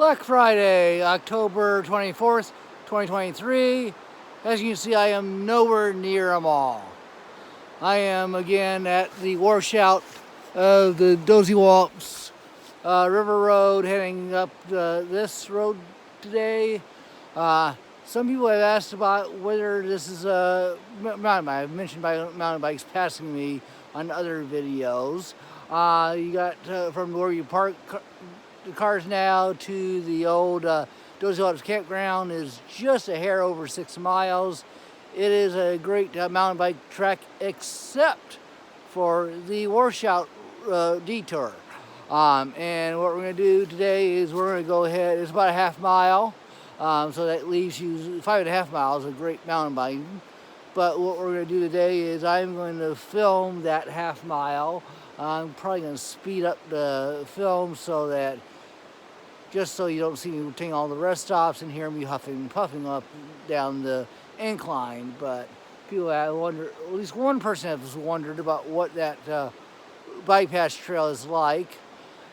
Black Friday, October 24th, 2023. As you can see, I am nowhere near a mall. I am again at the washout of the Dosewallips River Road, heading up this road today. Some people have asked about whether this is a mountain bike. I've mentioned mountain bikes passing me on other videos. You got from where you park the cars now to the old Dosewallips Campground is just a hair over 6 miles. It is a great mountain bike track except for the washout detour. And what we're going to do today is we're going to go ahead, it's about a half mile, so that leaves you 5.5 miles of great mountain biking. But what we're going to do today is I'm going to film that half mile. I'm probably going to speed up the film so that just so you don't see me taking all the rest stops and hear me huffing and puffing up down the incline. But people have wondered, at least one person has wondered about what that bypass trail is like.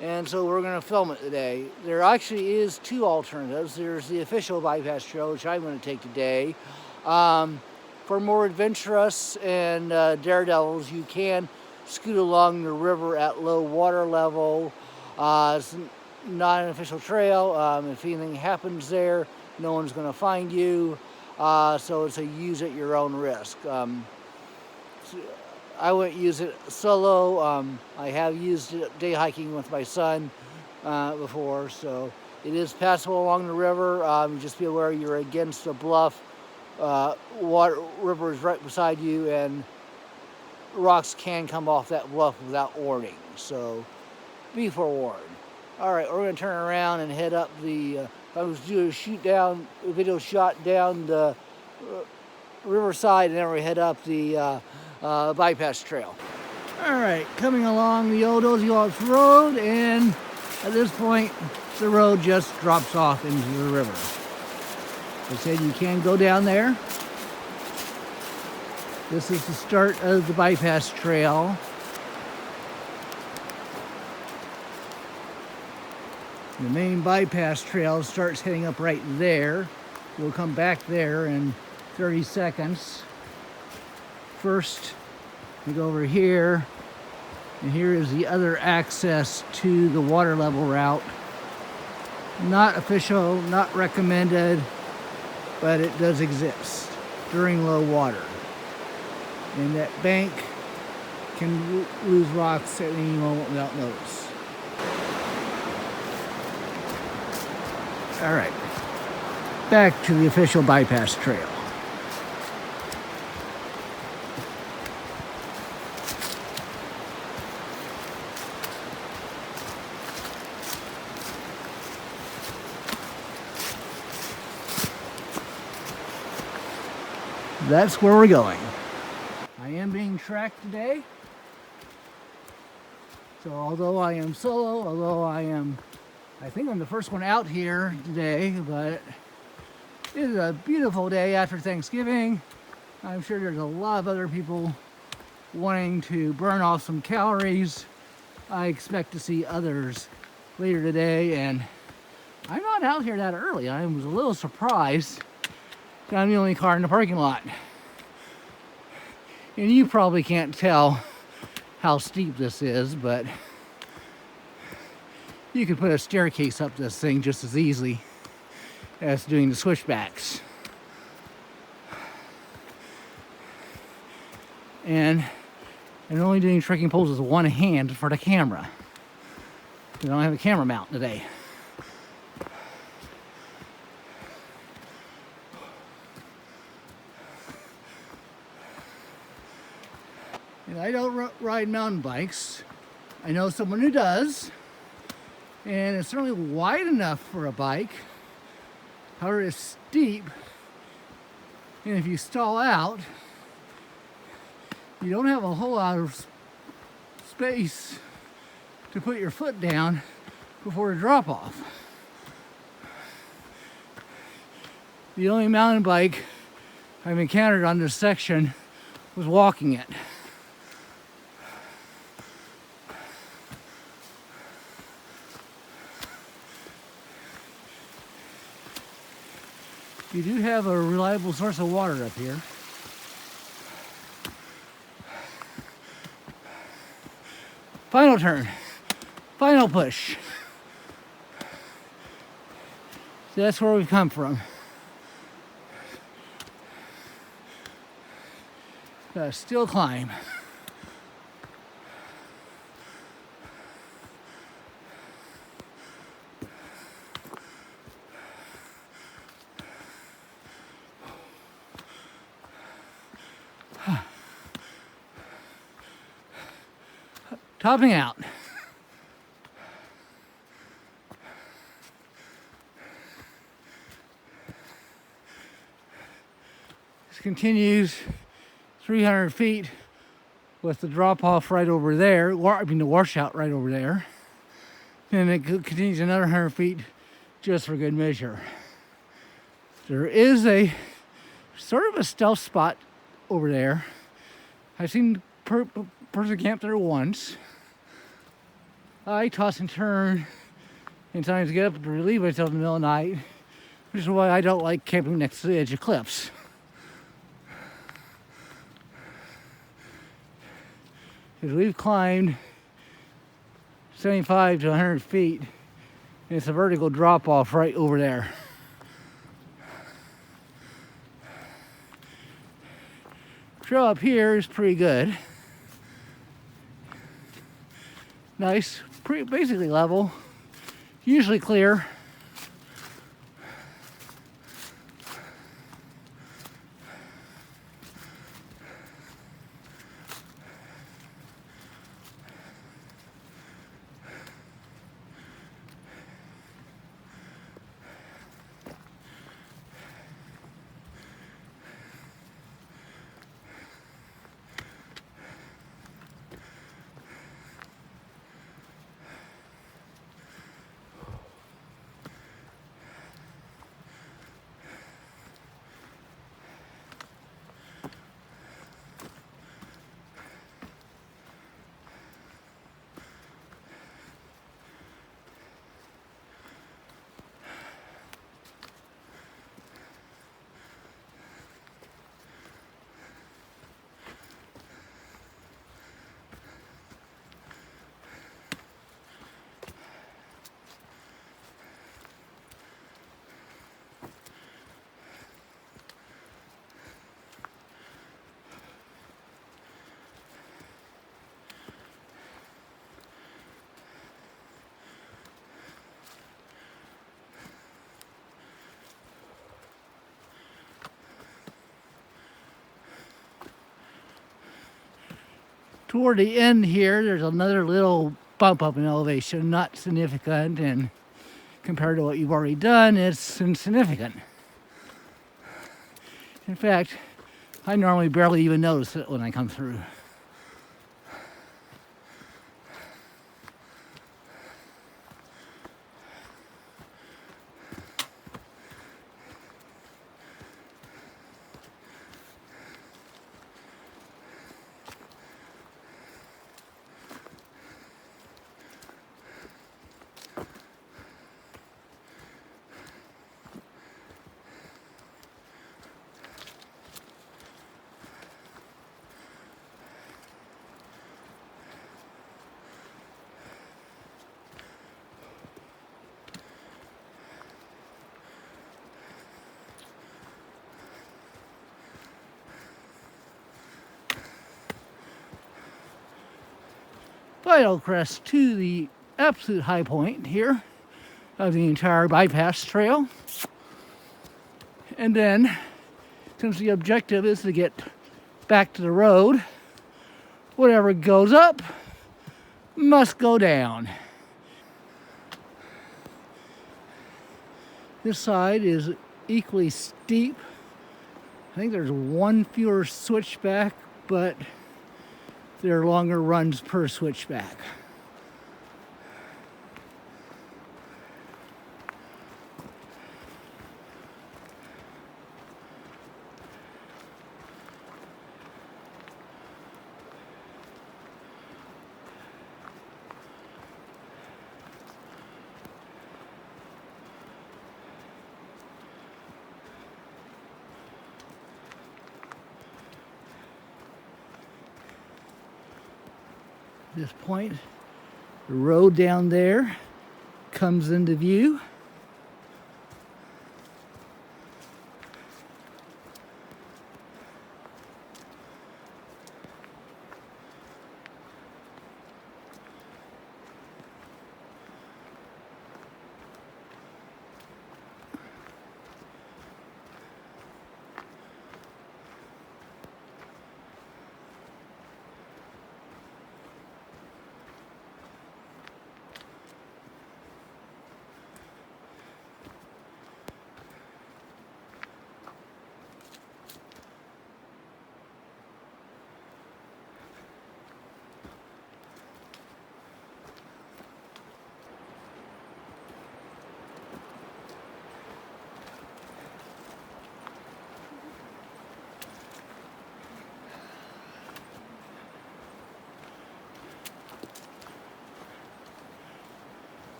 And so we're going to film it today. There actually is 2 alternatives. There's the official bypass trail, which I'm going to take today. For more adventurous and daredevils, you can scoot along the river at low water level. It's not an official trail. If anything happens there, no one's going to find you. So it's a use at your own risk. I wouldn't use it solo. I have used it day hiking with my son before, so it is passable along the river. Just be aware you're against a bluff. River is right beside you, and rocks can come off that bluff without warning, so be forewarned. All right, we're going to turn around and head up the, I was doing a video shot down the riverside, and then we head up the bypass trail. All right, coming along the old Dosewallips Road, and at this point, the road just drops off into the river. I said you can go down there. This is the start of the bypass trail. The main bypass trail starts heading up right there. We'll come back there in 30 seconds. First, we go over here, and here is the other access to the water level route. Not official, not recommended, but it does exist during low water. And that bank can lose rocks at any moment without notice. All right, back to the official bypass trail. That's where we're going. I am being tracked today. So although I am solo, I think I'm the first one out here today, but it is a beautiful day after Thanksgiving. I'm sure there's a lot of other people wanting to burn off some calories. I expect to see others later today, and I'm not out here that early. I was a little surprised that I'm the only car in the parking lot. And you probably can't tell how steep this is, but you could put a staircase up this thing just as easily as doing the switchbacks. And I'm only doing trekking poles with one hand for the camera. I don't have a camera mount today. And I don't ride mountain bikes. I know someone who does. And it's certainly wide enough for a bike. However, it's steep. And if you stall out, you don't have a whole lot of space to put your foot down before a drop off. The only mountain bike I've encountered on this section was walking it. You do have a reliable source of water up here. Final turn. Final push. So that's where we've come from. Gotta still climb. Topping out. This continues 300 feet with the drop off right over there, I mean the washout right over there. And it continues another 100 feet just for good measure. There is a sort of a stealth spot over there. I've seen person camp there once. I toss and turn and sometimes get up to relieve myself in the middle of the night, which is why I don't like camping next to the edge of cliffs. Because we've climbed 75 to 100 feet, and it's a vertical drop off right over there. Trail up here is pretty good. Nice, basically level, usually clear. Toward the end here, there's another little bump up in elevation, not significant, and compared to what you've already done, it's insignificant. In fact, I normally barely even notice it when I come through. Final crest to the absolute high point here of the entire bypass trail. And then, since the objective is to get back to the road, whatever goes up must go down. This side is equally steep. I think there's one fewer switchback, but there are longer runs per switchback. At this point, the road down there comes into view.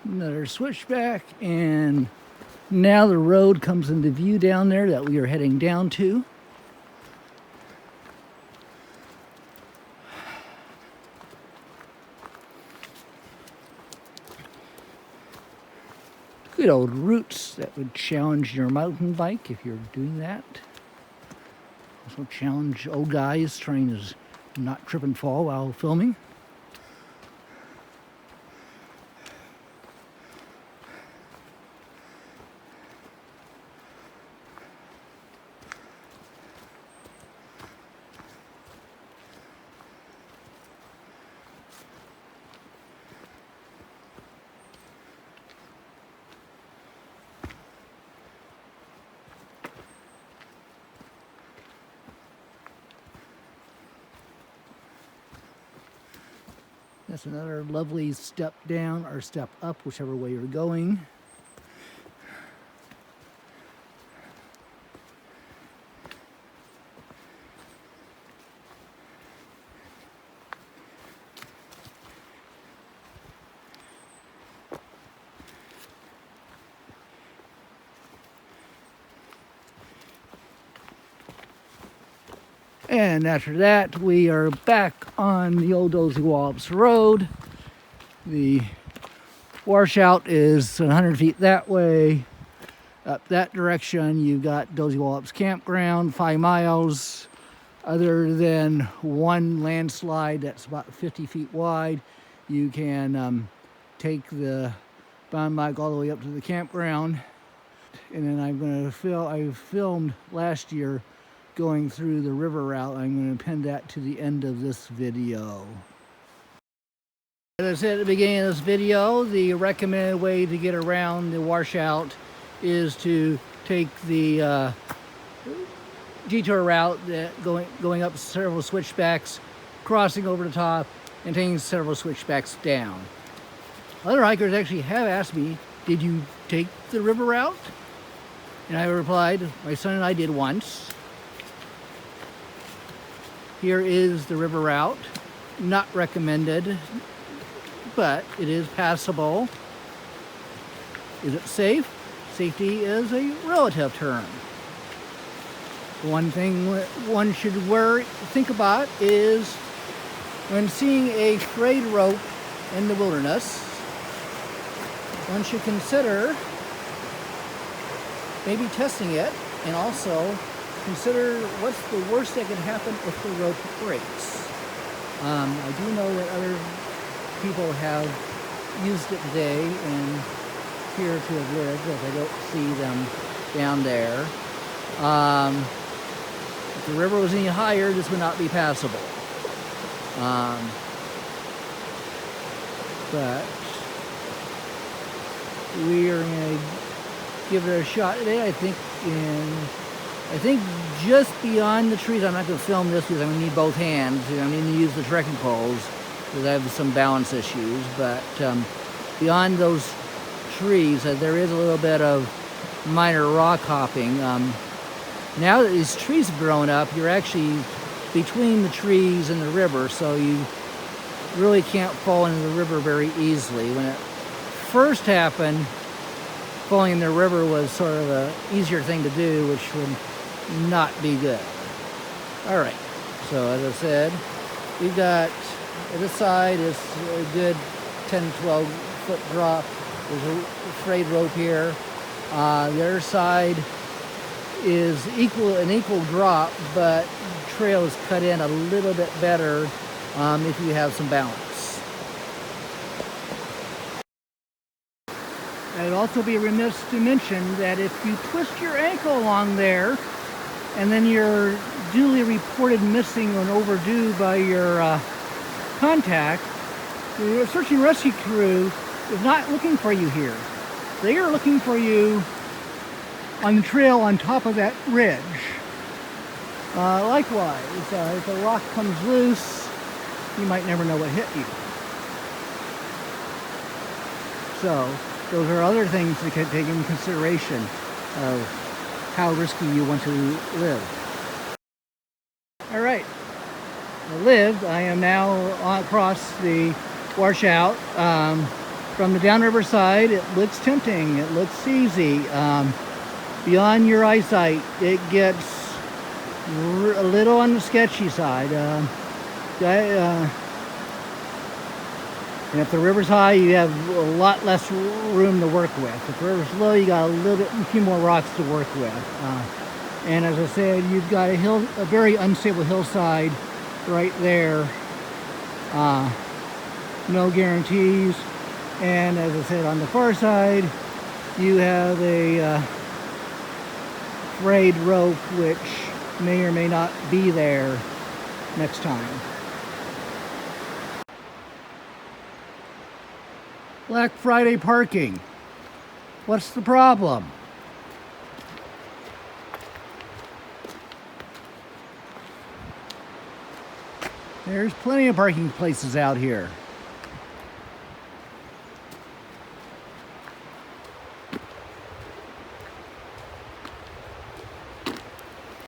Another switchback, and now the road comes into view down there that we are heading down to. Good old routes that would challenge your mountain bike if you're doing that. Also challenge old guys trying to not trip and fall while filming. That's another lovely step down or step up, whichever way you're going. And after that, we are back on the old Dosewallips Road. The washout is 100 feet that way. Up that direction, you've got Dosewallips Campground, 5 miles. Other than one landslide that's about 50 feet wide, you can take the mountain bike all the way up to the campground. And then I filmed last year going through the river route. I'm going to pin that to the end of this video. As I said at the beginning of this video, the recommended way to get around the washout is to take the detour route that going up several switchbacks, crossing over the top, and taking several switchbacks down. Other hikers actually have asked me, did you take the river route? And I replied, my son and I did once. Here is the river route. Not recommended, but it is passable. Is it safe? Safety is a relative term. One thing one should think about is when seeing a frayed rope in the wilderness, one should consider maybe testing it, and also consider what's the worst that can happen if the rope breaks. I do know that other people have used it today and appear to have lived, but I don't see them down there. If the river was any higher, this would not be passable. But we are going to give it a shot today. I think just beyond the trees. I'm not going to film this because I'm going to need both hands. I'm going to use the trekking poles because I have some balance issues. But beyond those trees, there is a little bit of minor rock hopping. Now that these trees have grown up, you're actually between the trees and the river, so you really can't fall into the river very easily. When it first happened, falling in the river was sort of an easier thing to do, which would not be good. All right, so as I said, we've got, this side is a good 10, 12 foot drop. There's a frayed rope here. The other side is an equal drop, but the trail is cut in a little bit better if you have some balance. I'd also be remiss to mention that if you twist your ankle along there and then you're duly reported missing and overdue by your contact, the search and rescue crew is not looking for you here. They are looking for you on the trail on top of that ridge. Likewise, if a rock comes loose, you might never know what hit you. So those are other things to take into consideration of how risky you want to live. All right, I lived. I am now across the washout. From the downriver side, it looks tempting. It looks easy. Beyond your eyesight, it gets a little on the sketchy side. And if the river's high, you have a lot less room to work with. If the river's low, you got a few more rocks to work with. And as I said, you've got a very unstable hillside right there. No guarantees. And as I said, on the far side, you have a frayed rope, which may or may not be there next time. Black Friday parking. What's the problem? There's plenty of parking places out here.